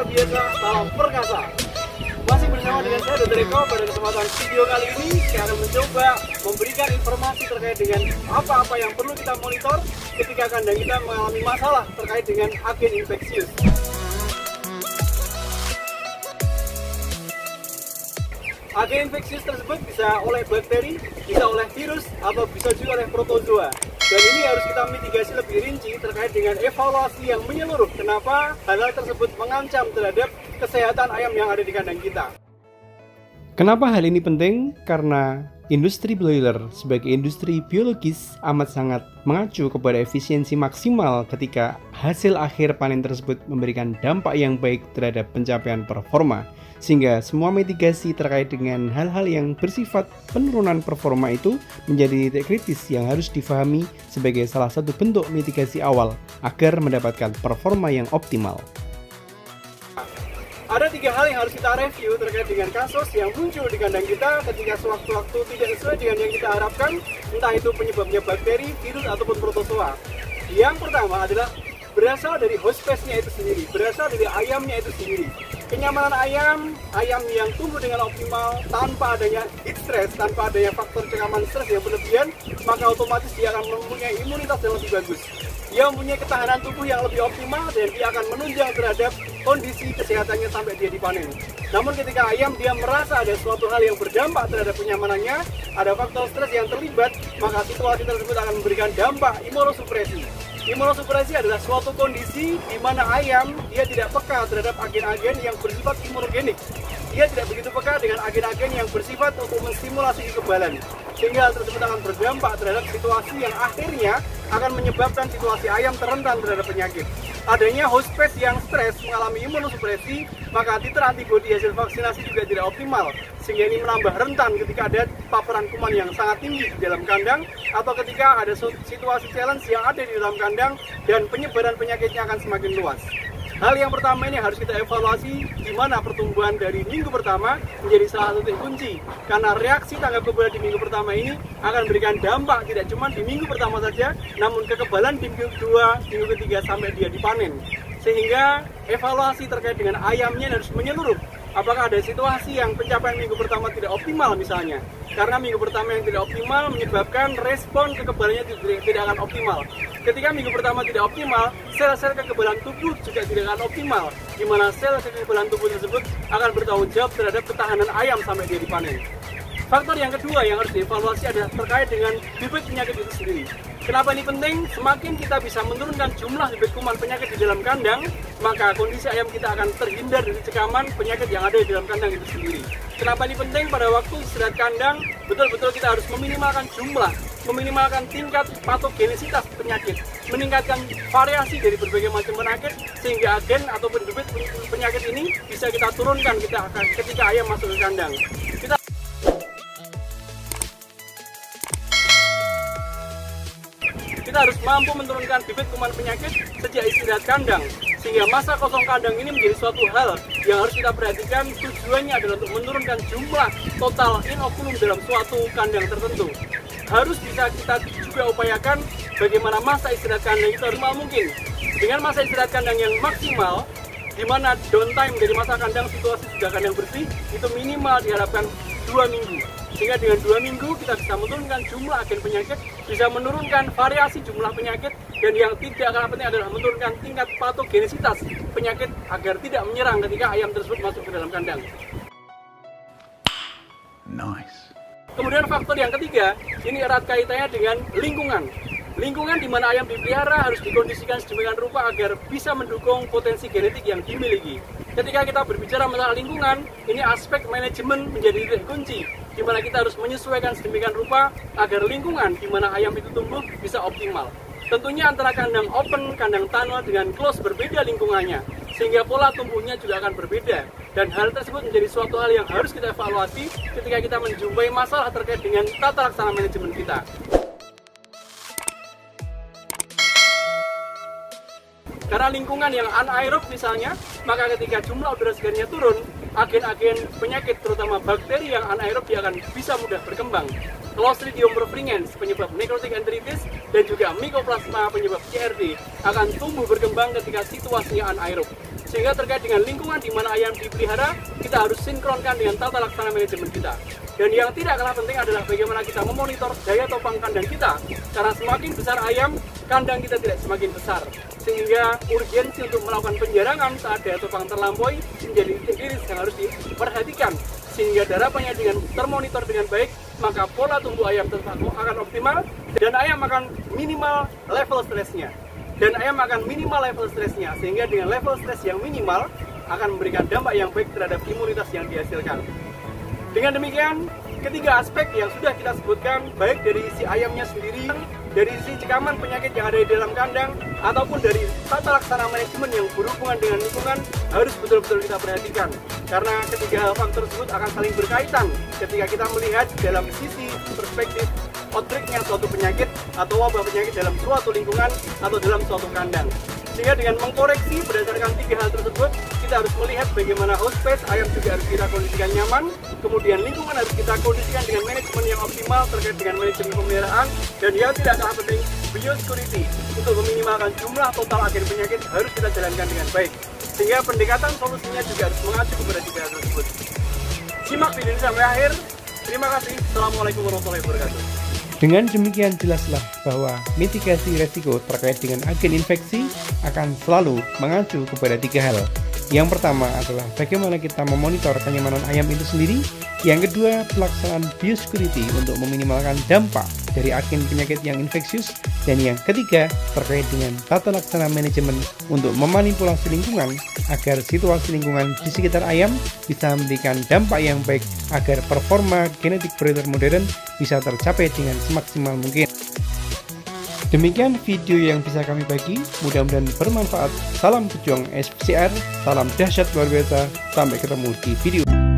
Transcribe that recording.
luar biasa, salam perkasa. Masih bersama dengan saya Dr. Eko. Pada kesempatan video kali ini saya akan mencoba memberikan informasi terkait dengan apa-apa yang perlu kita monitor ketika kandang kita mengalami masalah terkait dengan agen infeksius. Agen infeksius tersebut bisa oleh bakteri, bisa oleh virus, atau bisa juga oleh protozoa. Dan ini harus kita mitigasi lebih rinci terkait dengan evaluasi yang menyeluruh. Kenapa hal-hal tersebut mengancam terhadap kesehatan ayam yang ada di kandang kita. Kenapa hal ini penting? Karena industri broiler sebagai industri biologis amat sangat mengacu kepada efisiensi maksimal ketika hasil akhir panen tersebut memberikan dampak yang baik terhadap pencapaian performa. Sehingga semua mitigasi terkait dengan hal-hal yang bersifat penurunan performa itu menjadi titik kritis yang harus difahami sebagai salah satu bentuk mitigasi awal agar mendapatkan performa yang optimal. Ada 3 hal yang harus kita review terkait dengan kasus yang muncul di kandang kita ketika sewaktu-waktu tidak sesuai dengan yang kita harapkan, entah itu penyebabnya bakteri, virus, ataupun protozoa. Yang pertama adalah berasal dari host pest-nya itu sendiri, berasal dari ayamnya itu sendiri. Kenyamanan ayam yang tumbuh dengan optimal tanpa adanya heat stress, tanpa adanya faktor cekaman stres yang berlebihan, maka otomatis dia akan mempunyai imunitas yang lebih bagus. Dia mempunyai ketahanan tubuh yang lebih optimal dan dia akan menunjang terhadap kondisi kesehatannya sampai dia dipanen. Namun ketika ayam dia merasa ada suatu hal yang berdampak terhadap kenyamanannya, ada faktor stres yang terlibat, maka situasi tersebut akan memberikan dampak imunosupresi. Imunosupresi adalah suatu kondisi di mana ayam dia tidak peka terhadap agen-agen yang bersifat imunogenik. Dia tidak begitu peka dengan agen-agen yang bersifat untuk menstimulasi kekebalan. Sehingga hal tersebut akan berdampak terhadap situasi yang akhirnya akan menyebabkan situasi ayam terrentan terhadap penyakit. Adanya host pest yang stres mengalami imunosupresi, maka titer antibodi hasil vaksinasi juga tidak optimal, sehingga ini menambah rentan ketika ada paparan kuman yang sangat tinggi di dalam kandang, atau ketika ada situasi challenge yang ada di dalam kandang dan penyebaran penyakitnya akan semakin luas. Hal yang pertama ini harus kita evaluasi di mana pertumbuhan dari minggu pertama menjadi salah satu kunci. Karena reaksi tanggap kekebalan di minggu pertama ini akan memberikan dampak tidak cuma di minggu pertama saja, namun kekebalan di minggu kedua, minggu ketiga sampai dia dipanen. Sehingga evaluasi terkait dengan ayamnya harus menyeluruh. Apakah ada situasi yang pencapaian minggu pertama tidak optimal misalnya? Karena minggu pertama yang tidak optimal menyebabkan respon kekebalannya tidak akan optimal. Ketika minggu pertama tidak optimal, sel-sel kekebalan tubuh juga tidak akan optimal, di mana sel kekebalan tubuh tersebut akan bertanggung jawab terhadap ketahanan ayam sampai dia dipanen. Faktor yang kedua yang harus dievaluasi adalah terkait dengan bibit penyakit itu sendiri. Kenapa ini penting? Semakin kita bisa menurunkan jumlah bibit kuman penyakit di dalam kandang, maka kondisi ayam kita akan terhindar dari cekaman penyakit yang ada di dalam kandang itu sendiri. Kenapa ini penting? Pada waktu istirahat kandang, betul-betul kita harus meminimalkan jumlah, meminimalkan tingkat patogenisitas penyakit, meningkatkan variasi dari berbagai macam penyakit, sehingga agen ataupun bibit penyakit ini bisa kita turunkan ketika ayam masuk ke kandang. Kita harus mampu menurunkan bibit kuman penyakit sejak istirahat kandang, sehingga masa kosong kandang ini menjadi suatu hal yang harus kita perhatikan. Tujuannya adalah untuk menurunkan jumlah total inokulum dalam suatu kandang tertentu. Harus bisa kita juga upayakan bagaimana masa istirahat kandang itu maksimal mungkin. Dengan masa istirahat kandang yang maksimal, di mana downtime dari masa kandang situasi sudah kandang bersih, itu minimal diharapkan 2 minggu. Sehingga dengan 2 minggu kita bisa menurunkan jumlah agen penyakit, bisa menurunkan variasi jumlah penyakit, dan yang tidak kalah penting adalah menurunkan tingkat patogenisitas penyakit agar tidak menyerang ketika ayam tersebut masuk ke dalam kandang. Nice. Kemudian faktor yang ketiga, ini erat kaitannya dengan lingkungan. Lingkungan di mana ayam dipelihara harus dikondisikan sedemikian rupa agar bisa mendukung potensi genetik yang dimiliki. Ketika kita berbicara masalah lingkungan, ini aspek manajemen menjadi titik kunci, di mana kita harus menyesuaikan sedemikian rupa agar lingkungan di mana ayam itu tumbuh bisa optimal. Tentunya antara kandang open, kandang tunnel dengan close berbeda lingkungannya, sehingga pola tumbuhnya juga akan berbeda. Dan hal tersebut menjadi suatu hal yang harus kita evaluasi ketika kita menjumpai masalah terkait dengan tata laksana manajemen kita. Karena lingkungan yang anaerob misalnya, maka ketika jumlah udara segarnya turun, agen-agen penyakit terutama bakteri yang anaerob dia akan bisa mudah berkembang. Clostridium perfringens penyebab necrotic enteritis dan juga Mycoplasma penyebab CRD akan tumbuh berkembang ketika situasinya anaerob. Sehingga terkait dengan lingkungan di mana ayam dipelihara, kita harus sinkronkan dengan tata laksana manajemen kita. Dan yang tidak kalah penting adalah bagaimana kita memonitor daya topang kandang kita. Karena semakin besar ayam, kandang kita tidak semakin besar. Sehingga urgensi untuk melakukan penjarangan saat daya topang terlampaui menjadi titik yang harus diperhatikan. Sehingga harapannya dengan termonitor dengan baik, maka pola tumbuh ayam tetap akan optimal dan ayam akan minimal level stresnya. Sehingga dengan level stres yang minimal akan memberikan dampak yang baik terhadap imunitas yang dihasilkan. Dengan demikian, ketiga aspek yang sudah kita sebutkan, baik dari si ayamnya sendiri, dari si cekaman penyakit yang ada di dalam kandang, ataupun dari tata laksana manajemen yang berhubungan dengan lingkungan, harus betul-betul kita perhatikan. Karena ketiga faktor tersebut akan saling berkaitan ketika kita melihat dalam sisi perspektif outbreak-nya suatu penyakit atau wabah penyakit dalam suatu lingkungan atau dalam suatu kandang. Sehingga dengan mengkoreksi berdasarkan tiga hal tersebut, kita harus melihat bagaimana host space ayam juga harus kita kondisikan nyaman, kemudian lingkungan harus kita kondisikan dengan manajemen yang optimal terkait dengan manajemen pemeliharaan, dan yang tidak kalah penting, biosecurity untuk meminimalkan jumlah total agen penyakit harus kita jalankan dengan baik. Sehingga pendekatan solusinya juga harus mengacu kepada tiga hal tersebut. Simak video ini sampai akhir. Terima kasih. Assalamualaikum warahmatullahi wabarakatuh. Dengan demikian jelaslah bahwa mitigasi resiko terkait dengan agen infeksi akan selalu mengacu kepada tiga hal. Yang pertama adalah bagaimana kita memonitor kenyamanan ayam itu sendiri. Yang kedua, pelaksanaan biosecurity untuk meminimalkan dampak dari agen penyakit yang infeksius. Dan yang ketiga, terkait dengan tata laksana manajemen untuk memanipulasi lingkungan agar situasi lingkungan di sekitar ayam bisa memberikan dampak yang baik agar performa genetik broiler modern bisa tercapai dengan semaksimal mungkin. Demikian video yang bisa kami bagi, mudah-mudahan bermanfaat. Salam pejuang SPCR, salam dahsyat luar biasa, sampai ketemu di video